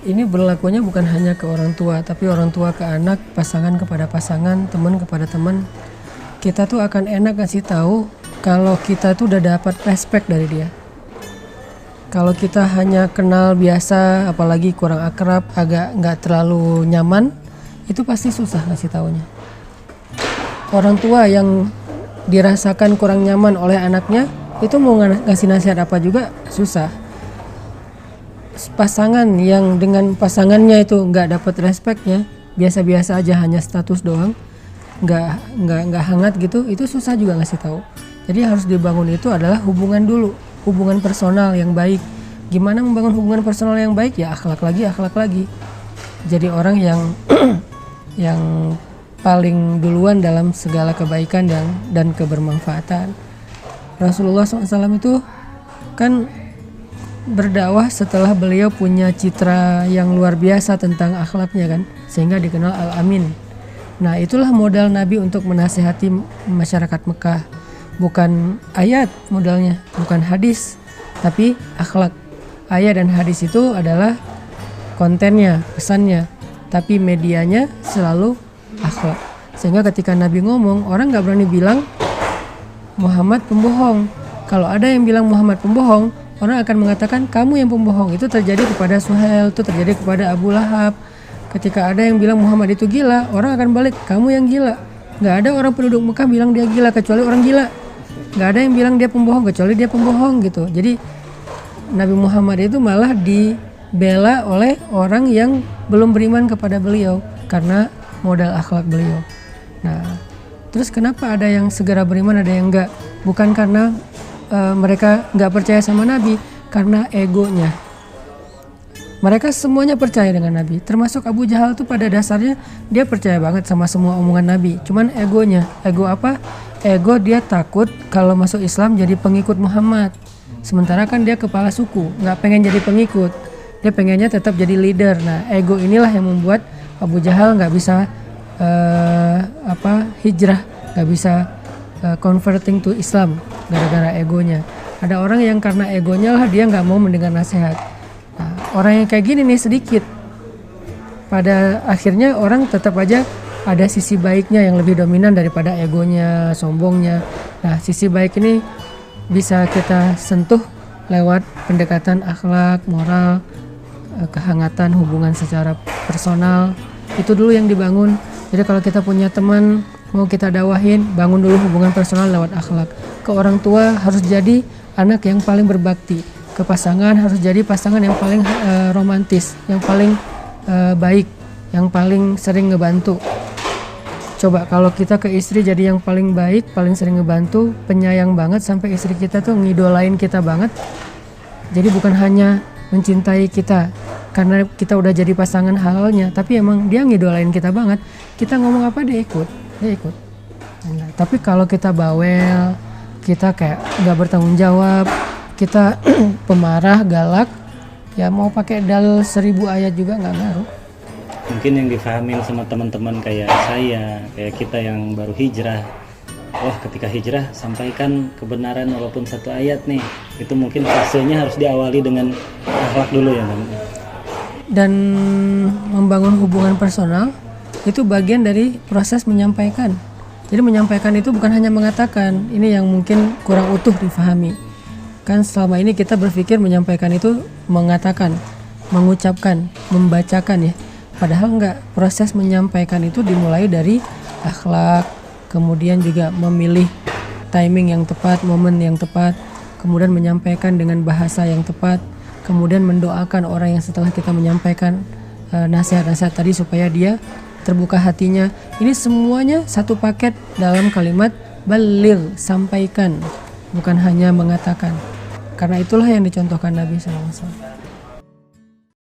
ini berlakunya bukan hanya ke orang tua, tapi orang tua ke anak, pasangan kepada pasangan, teman kepada teman. Kita tuh akan enak ngasih tahu kalau kita tuh udah dapat respect dari dia. Kalau kita hanya kenal biasa, apalagi kurang akrab, agak nggak terlalu nyaman, itu pasti susah ngasih taunya. Orang tua yang dirasakan kurang nyaman oleh anaknya, itu mau ngasih nasihat apa juga susah. Pasangan yang dengan pasangannya itu nggak dapat respectnya, biasa-biasa aja, hanya status doang, nggak hangat gitu, itu susah juga ngasih tahu. Jadi harus dibangun itu adalah hubungan dulu, hubungan personal yang baik. Gimana membangun hubungan personal yang baik? Ya akhlak lagi. Jadi orang yang yang paling duluan dalam segala kebaikan dan kebermanfaatan. Rasulullah SAW itu kan berdakwah setelah beliau punya citra yang luar biasa tentang akhlaknya kan, sehingga dikenal Al-Amin. Nah itulah modal Nabi untuk menasihati masyarakat Mekah. Bukan ayat modalnya, bukan hadis, tapi akhlak. Ayat dan hadis itu adalah kontennya, pesannya, tapi medianya selalu akhlak. Sehingga ketika Nabi ngomong, orang gak berani bilang Muhammad pembohong. Kalau ada yang bilang Muhammad pembohong, orang akan mengatakan kamu yang pembohong. Itu terjadi kepada Suhail, itu terjadi kepada Abu Lahab. Ketika ada yang bilang Muhammad itu gila, orang akan balik, kamu yang gila. Gak ada orang penduduk Mekah bilang dia gila kecuali orang gila. Gak ada yang bilang dia pembohong kecuali dia pembohong gitu. Jadi Nabi Muhammad itu malah dibela oleh orang yang belum beriman kepada beliau karena modal akhlak beliau. Nah, terus kenapa ada yang segera beriman, ada yang enggak? Bukan karena mereka enggak percaya sama Nabi, karena egonya. Mereka semuanya percaya dengan Nabi, termasuk Abu Jahal tuh pada dasarnya dia percaya banget sama semua omongan Nabi. Cuman egonya, ego apa? Ego dia takut kalau masuk Islam jadi pengikut Muhammad. Sementara kan dia kepala suku, nggak pengen jadi pengikut, dia pengennya tetap jadi leader. Nah, ego inilah yang membuat Abu Jahal nggak bisa hijrah, nggak bisa converting to Islam gara-gara egonya. Ada orang yang karena egonya lah dia nggak mau mendengar nasihat. Nah, orang yang kayak gini nih sedikit. Pada akhirnya orang tetap aja ada sisi baiknya yang lebih dominan daripada egonya, sombongnya. Nah, sisi baik ini bisa kita sentuh lewat pendekatan akhlak, moral, kehangatan, hubungan secara personal. Itu dulu yang dibangun. Jadi kalau kita punya teman, mau kita dakwahin, bangun dulu hubungan personal lewat akhlak. Ke orang tua harus jadi anak yang paling berbakti. Ke pasangan harus jadi pasangan yang paling romantis, yang paling baik, yang paling sering ngebantu. Coba kalau kita ke istri jadi yang paling baik, paling sering ngebantu, penyayang banget sampai istri kita tuh ngidolain kita banget. Jadi bukan hanya mencintai kita karena kita udah jadi pasangan halalnya, tapi emang dia ngidolain kita banget. Kita ngomong apa dia ikut. Nah, tapi kalau kita bawel, kita kayak nggak bertanggung jawab, kita pemarah, galak, ya mau pakai dalil 1000 ayat juga nggak ngaruh. Mungkin yang difahamin sama teman-teman kayak saya, kayak kita yang baru hijrah, wah ketika hijrah sampaikan kebenaran walaupun satu ayat nih, itu mungkin fasenya harus diawali dengan akhlak dulu ya kan. Dan membangun hubungan personal itu bagian dari proses menyampaikan. Jadi menyampaikan itu bukan hanya mengatakan, ini yang mungkin kurang utuh difahami. Kan selama ini kita berpikir menyampaikan itu mengatakan, mengucapkan, membacakan ya. Padahal enggak, proses menyampaikan itu dimulai dari akhlak, kemudian juga memilih timing yang tepat, momen yang tepat, kemudian menyampaikan dengan bahasa yang tepat, kemudian mendoakan orang yang setelah kita menyampaikan nasihat-nasihat tadi supaya dia terbuka hatinya. Ini semuanya satu paket dalam kalimat baligh, sampaikan, bukan hanya mengatakan. Karena itulah yang dicontohkan Nabi SAW.